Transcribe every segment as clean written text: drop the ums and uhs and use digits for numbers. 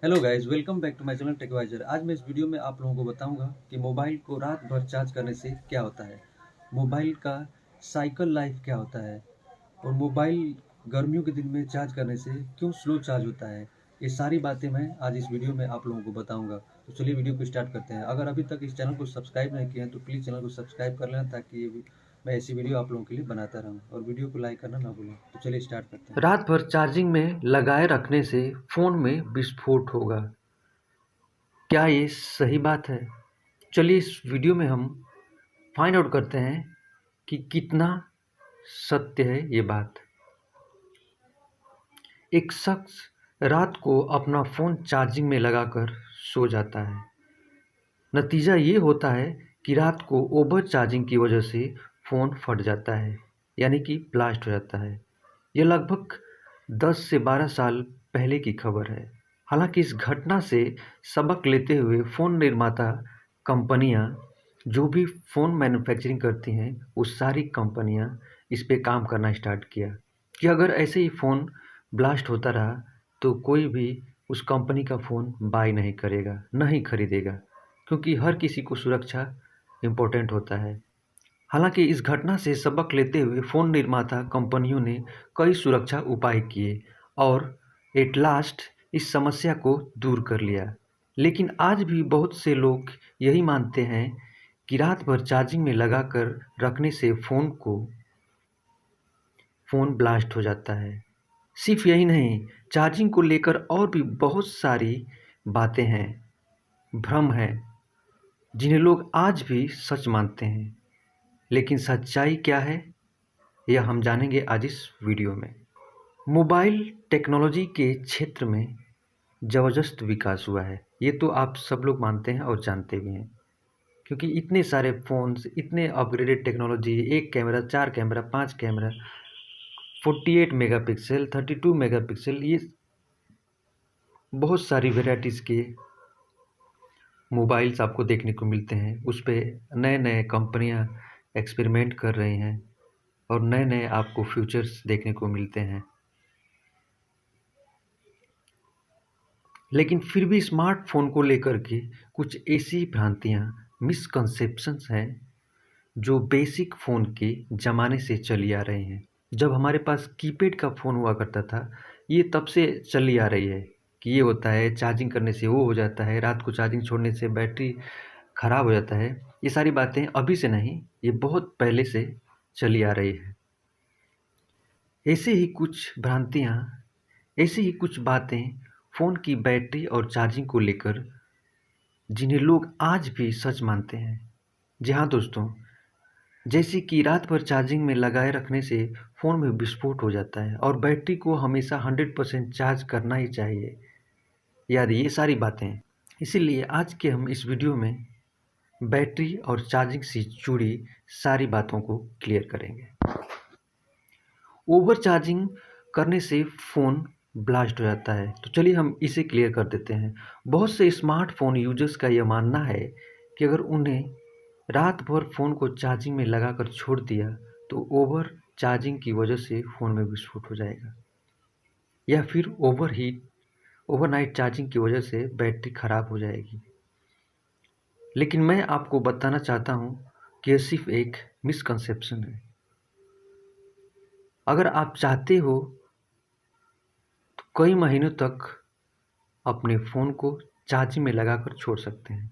Hello guys, welcome back to my channel Techwiser. आज मैं इस वीडियो में आप लोगों को बताऊंगा कि मोबाइल को रात भर चार्ज करने से क्या होता है, मोबाइल का साइकिल लाइफ क्या होता है और मोबाइल गर्मियों के दिन में चार्ज करने से क्यों स्लो चार्ज होता है। ये सारी बातें मैं आज इस वीडियो में आप लोगों को बताऊंगा। तो चलिए वीडियो को स्टार्ट करते हैं। अगर अभी तक इस चैनल को सब्सक्राइब नहीं किया है तो प्लीज़ चैनल को सब्सक्राइब कर लेना, ताकि मैं ऐसी वीडियो आप लोगों के लिए बनाता रहूँ, और वीडियो को लाइक करना ना भूलें। तो चलिए स्टार्ट करते हैं। रात भर चार्जिंग में लगाए रखने से फ़ोन में विस्फोट होगा। क्या ये सही बात है? चलिए इस वीडियो में हम फाइंड आउट करते हैं कि कितना सत्य है ये बात। एक शख्स रात को अपना फ़ोन चार्जिंग में लगाकर सो जाता है। नतीजा ये होता है कि रात को ओवर चार्जिंग की वजह से फ़ोन फट जाता है, यानी कि ब्लास्ट हो जाता है। ये लगभग 10 से 12 साल पहले की खबर है। हालांकि इस घटना से सबक लेते हुए फ़ोन निर्माता कंपनियां, जो भी फ़ोन मैन्युफैक्चरिंग करती हैं, वो सारी कंपनियां इस पे काम करना स्टार्ट किया कि अगर ऐसे ही फ़ोन ब्लास्ट होता रहा तो कोई भी उस कंपनी का फ़ोन बाय नहीं करेगा, नहीं खरीदेगा, क्योंकि हर किसी को सुरक्षा इम्पोर्टेंट होता है। हालांकि इस घटना से सबक लेते हुए फ़ोन निर्माता कंपनियों ने कई सुरक्षा उपाय किए और एट लास्ट इस समस्या को दूर कर लिया। लेकिन आज भी बहुत से लोग यही मानते हैं कि रात भर चार्जिंग में लगाकर रखने से फ़ोन ब्लास्ट हो जाता है। सिर्फ यही नहीं, चार्जिंग को लेकर और भी बहुत सारी बातें हैं, भ्रम है, जिन्हें लोग आज भी सच मानते हैं। लेकिन सच्चाई क्या है, यह हम जानेंगे आज इस वीडियो में। मोबाइल टेक्नोलॉजी के क्षेत्र में ज़बरदस्त विकास हुआ है, ये तो आप सब लोग मानते हैं और जानते भी हैं, क्योंकि इतने सारे फ़ोन्स, इतने upgraded technology, 1 camera, 4 camera, 5 camera, 48 megapixel, 32 megapixel, ये बहुत सारी वैराइटीज़ के मोबाइल्स आपको देखने को मिलते हैं। उस पे नए-नए कंपनियाँ एक्सपेरिमेंट कर रही हैं और नए-नए आपको फीचर्स देखने को मिलते हैं। लेकिन फिर भी स्मार्टफ़ोन को लेकर के कुछ ऐसी भ्रांतियाँ, मिसकंसेप्शंस हैं, जो बेसिक फ़ोन के ज़माने से चली आ रही हैं। जब हमारे पास कीपैड का फ़ोन हुआ करता था, ये तब से चली आ रही है कि ये होता है, चार्जिंग करने से वो हो जाता है, रात को चार्जिंग छोड़ने से बैटरी ख़राब हो जाता है। ये सारी बातें अभी से नहीं, ये बहुत पहले से चली आ रही है। ऐसे ही कुछ भ्रांतियाँ, ऐसी ही कुछ बातें फ़ोन की बैटरी और चार्जिंग को लेकर, जिन्हें लोग आज भी सच मानते हैं। जी हाँ दोस्तों, जैसे कि रात भर चार्जिंग में लगाए रखने से फ़ोन में विस्फोट हो जाता है और बैटरी को हमेशा 100% चार्ज करना ही चाहिए। याद ये सारी बातें, इसीलिए आज के हम इस वीडियो में बैटरी और चार्जिंग से जुड़ी सारी बातों को क्लियर करेंगे। ओवर चार्जिंग करने से फ़ोन ब्लास्ट हो जाता है, तो चलिए हम इसे क्लियर कर देते हैं। बहुत से स्मार्टफ़ोन यूज़र्स का यह मानना है कि अगर उन्हें रात भर फ़ोन को चार्जिंग में लगाकर छोड़ दिया तो ओवर चार्जिंग की वजह से फ़ोन में विस्फोट हो जाएगा, या फिर ओवरनाइट चार्जिंग की वजह से बैटरी ख़राब हो जाएगी। लेकिन मैं आपको बताना चाहता हूँ कि यह सिर्फ एक मिसकंसेप्शन है। अगर आप चाहते हो तो कई महीनों तक अपने फ़ोन को चार्जिंग में लगाकर छोड़ सकते हैं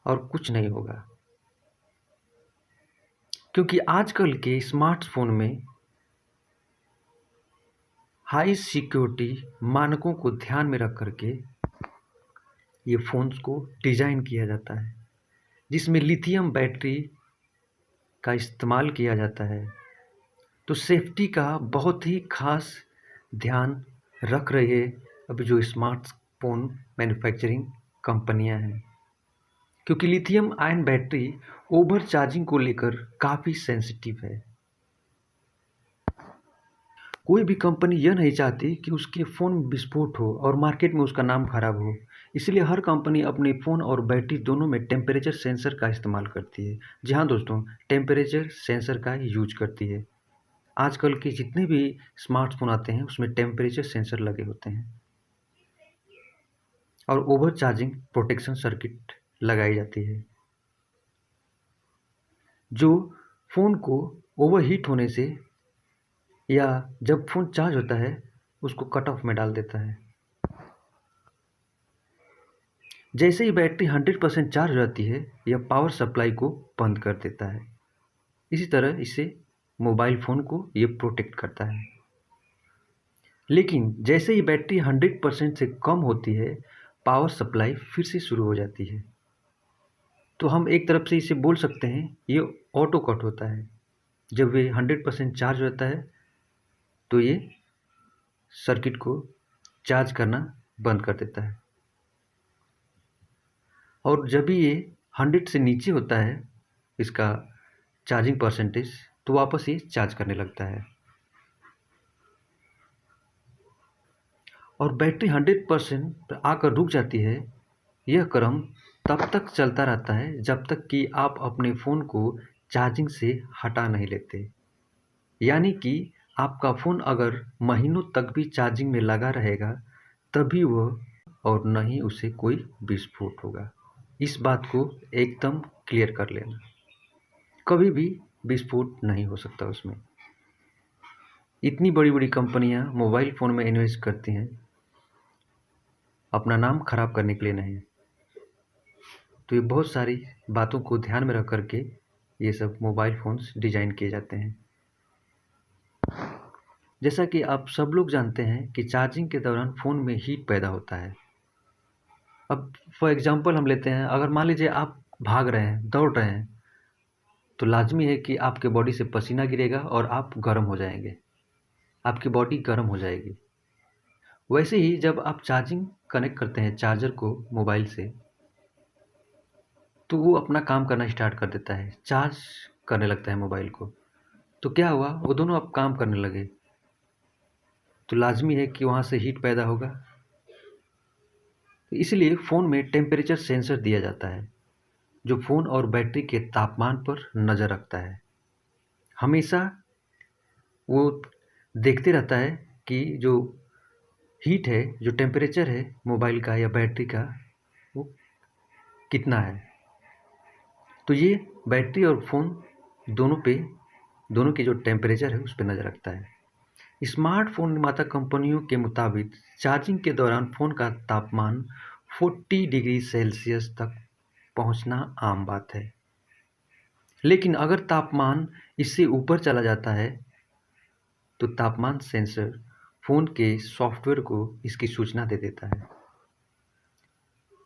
और कुछ नहीं होगा, क्योंकि आजकल के स्मार्टफ़ोन में हाई सिक्योरिटी मानकों को ध्यान में रख कर के ये फ़ोन्स को डिज़ाइन किया जाता है, जिसमें लिथियम बैटरी का इस्तेमाल किया जाता है। तो सेफ्टी का बहुत ही ख़ास ध्यान रख रही है अभी जो स्मार्टफ़ोन मैन्युफैक्चरिंग कंपनियां हैं, क्योंकि lithium ion battery over charging को लेकर काफ़ी सेंसिटिव है। कोई भी कंपनी यह नहीं चाहती कि उसके फ़ोन में विस्फोट हो और मार्केट में उसका नाम खराब हो। इसलिए हर कंपनी अपने फ़ोन और बैटरी दोनों में टेम्परेचर सेंसर का इस्तेमाल करती है। जी हाँ दोस्तों, टेम्परेचर सेंसर का यूज करती है। आजकल के जितने भी स्मार्टफ़ोन आते हैं उसमें टेम्परेचर सेंसर लगे होते हैं। और ओवर चार्जिंग प्रोटेक्शन सर्किट लगाई जाती है, जो फ़ोन को ओवरहीट होने से या जब फ़ोन चार्ज होता है उसको कट ऑफ में डाल देता है। जैसे ही बैटरी 100% चार्ज हो जाती है, यह पावर सप्लाई को बंद कर देता है। इसी तरह इससे मोबाइल फ़ोन को ये प्रोटेक्ट करता है। लेकिन जैसे ही बैटरी 100% से कम होती है, पावर सप्लाई फिर से शुरू हो जाती है। तो हम एक तरफ से इसे बोल सकते हैं ये ऑटो कट होता है। जब ये 100% चार्ज होता है तो ये सर्किट को चार्ज करना बंद कर देता है, और जब भी ये 100 से नीचे होता है इसका चार्जिंग परसेंटेज, तो वापस ये चार्ज करने लगता है। और बैटरी 100% पर आकर रुक जाती है। यह क्रम तब तक चलता रहता है जब तक कि आप अपने फ़ोन को चार्जिंग से हटा नहीं लेते। यानी कि आपका फ़ोन अगर महीनों तक भी चार्जिंग में लगा रहेगा तभी वह, और न ही उसे कोई विस्फोट होगा। इस बात को एकदम क्लियर कर लेना, कभी भी विस्फोट नहीं हो सकता उसमें। इतनी बड़ी बड़ी कंपनियां मोबाइल फ़ोन में इन्वेस्ट करती हैं अपना नाम खराब करने के लिए नहीं। तो ये बहुत सारी बातों को ध्यान में रख कर के ये सब मोबाइल फ़ोन्स डिज़ाइन किए जाते हैं। जैसा कि आप सब लोग जानते हैं कि चार्जिंग के दौरान फ़ोन में हीट पैदा होता है। अब फॉर एग्ज़ाम्पल हम लेते हैं, अगर मान लीजिए आप भाग रहे हैं, दौड़ रहे हैं, तो लाज़मी है कि आपके बॉडी से पसीना गिरेगा और आप गर्म हो जाएंगे, आपकी बॉडी गर्म हो जाएगी। वैसे ही जब आप चार्जिंग कनेक्ट करते हैं चार्जर को मोबाइल से, तो वो अपना काम करना स्टार्ट कर देता है, चार्ज करने लगता है मोबाइल को। तो क्या हुआ, वो दोनों अब काम करने लगे, तो लाज़मी है कि वहाँ से हीट पैदा होगा। तो इसलिए फ़ोन में टेम्परेचर सेंसर दिया जाता है, जो फ़ोन और बैटरी के तापमान पर नज़र रखता है। हमेशा वो देखते रहता है कि जो हीट है, जो टेम्परेचर है मोबाइल का या बैटरी का, वो कितना है। तो ये बैटरी और फ़ोन दोनों की जो टेम्परेचर है उस पर नज़र रखता है। स्मार्टफ़ोन निर्माता कंपनियों के मुताबिक चार्जिंग के दौरान फ़ोन का तापमान 40 डिग्री सेल्सियस तक पहुंचना आम बात है। लेकिन अगर तापमान इससे ऊपर चला जाता है तो तापमान सेंसर फ़ोन के सॉफ्टवेयर को इसकी सूचना दे देता है।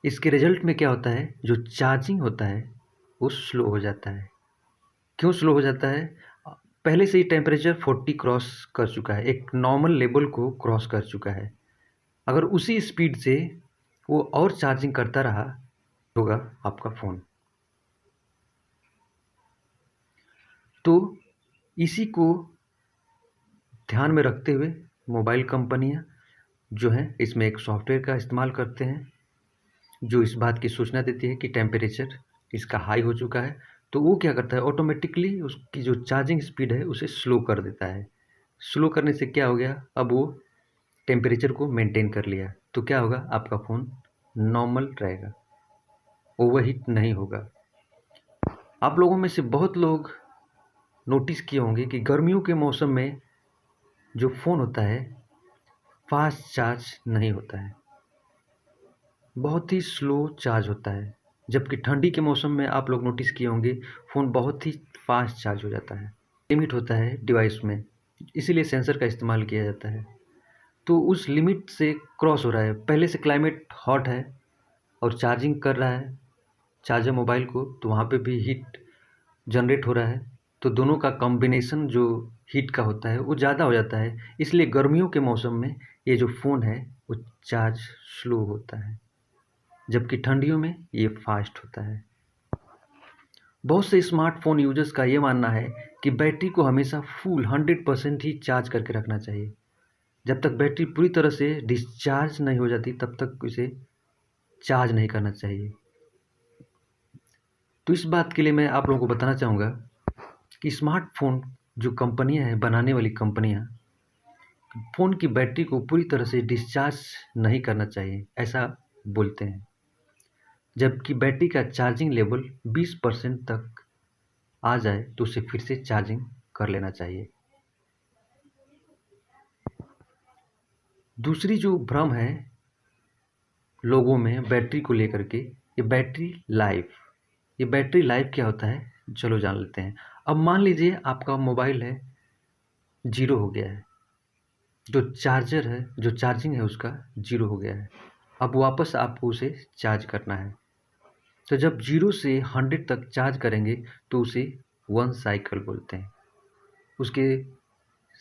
इसके रिजल्ट में क्या होता है, जो चार्जिंग होता है वो स्लो हो जाता है। क्यों स्लो हो जाता है? पहले से ही टेम्परेचर 40 क्रॉस कर चुका है, एक नॉर्मल लेवल को क्रॉस कर चुका है। अगर उसी स्पीड से वो और चार्जिंग करता रहा होगा आपका फ़ोन। तो इसी को ध्यान में रखते हुए मोबाइल कंपनियां जो हैं इसमें एक सॉफ्टवेयर का इस्तेमाल करते हैं, जो इस बात की सूचना देती है कि टेम्परेचर इसका हाई हो चुका है। तो वो क्या करता है, ऑटोमेटिकली उसकी जो चार्जिंग स्पीड है उसे स्लो कर देता है। स्लो करने से क्या हो गया, अब वो टेम्परेचर को मेंटेन कर लिया, तो क्या होगा, आपका फ़ोन नॉर्मल रहेगा, ओवरहीट नहीं होगा। आप लोगों में से बहुत लोग नोटिस किए होंगे कि गर्मियों के मौसम में जो फ़ोन होता है फास्ट चार्ज नहीं होता है, बहुत ही स्लो चार्ज होता है। जबकि ठंडी के मौसम में आप लोग नोटिस किए होंगे फ़ोन बहुत ही फास्ट चार्ज हो जाता है। लिमिट होता है डिवाइस में, इसीलिए सेंसर का इस्तेमाल किया जाता है। तो उस लिमिट से क्रॉस हो रहा है, पहले से क्लाइमेट हॉट है और चार्जिंग कर रहा है चार्जर मोबाइल को, तो वहाँ पे भी हीट जनरेट हो रहा है। तो दोनों का कॉम्बिनेशन जो हीट का होता है वो ज़्यादा हो जाता है, इसलिए गर्मियों के मौसम में ये जो फ़ोन है वो चार्ज स्लो होता है, जबकि ठंडियों में ये फास्ट होता है। बहुत से स्मार्टफ़ोन यूजर्स का ये मानना है कि बैटरी को हमेशा फुल 100% ही चार्ज करके रखना चाहिए। जब तक बैटरी पूरी तरह से डिस्चार्ज नहीं हो जाती तब तक इसे चार्ज नहीं करना चाहिए। तो इस बात के लिए मैं आप लोगों को बताना चाहूँगा कि स्मार्टफ़ोन जो कंपनियां हैं, बनाने वाली कंपनियां, फ़ोन की बैटरी को पूरी तरह से डिस्चार्ज नहीं करना चाहिए, ऐसा बोलते हैं, जबकि बैटरी का चार्जिंग लेवल 20% तक आ जाए तो उसे फिर से चार्जिंग कर लेना चाहिए। दूसरी जो भ्रम है लोगों में बैटरी को लेकर के, ये बैटरी लाइफ। ये बैटरी लाइफ क्या होता है, चलो जान लेते हैं। अब मान लीजिए आपका मोबाइल है, जीरो हो गया है, जो चार्जर है, जो चार्जिंग है उसका जीरो हो गया है। अब वापस आपको उसे चार्ज करना है, तो जब 0 से 100 तक चार्ज करेंगे तो उसे 1 साइकिल बोलते हैं। उसके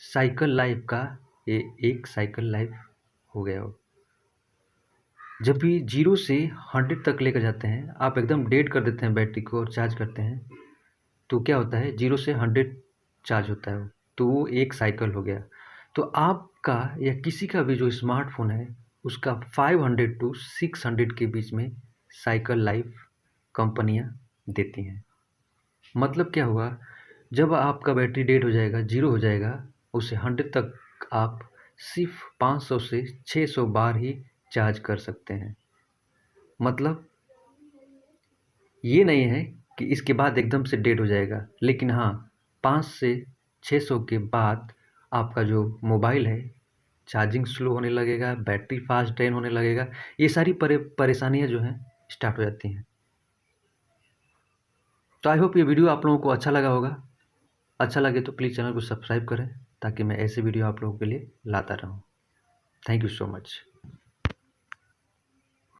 साइकिल लाइफ का ये एक साइकिल लाइफ हो गया हो। जब भी 0 से 100 तक लेकर जाते हैं, आप एकदम डेड कर देते हैं बैटरी को और चार्ज करते हैं, तो क्या होता है, 0 से 100 चार्ज होता है वो, तो वो एक साइकिल हो गया। तो आपका या किसी का भी जो स्मार्टफोन है उसका 500 टू 600 के बीच में साइकिल लाइफ कंपनियां देती हैं। मतलब क्या हुआ, जब आपका बैटरी डेड हो जाएगा, जीरो हो जाएगा, उसे 100 तक आप सिर्फ 500 से 600 बार ही चार्ज कर सकते हैं। मतलब ये नहीं है कि इसके बाद एकदम से डेड हो जाएगा, लेकिन हाँ, 5 से 600 के बाद आपका जो मोबाइल है चार्जिंग स्लो होने लगेगा, बैटरी फास्ट ड्रेन होने लगेगा, ये सारी परेशानियाँ जो हैं स्टार्ट हो जाती हैं। तो आई होप ये वीडियो आप लोगों को अच्छा लगा होगा। अच्छा लगे तो प्लीज़ चैनल को सब्सक्राइब करें ताकि मैं ऐसे वीडियो आप लोगों के लिए लाता रहूँ। Thank you so much.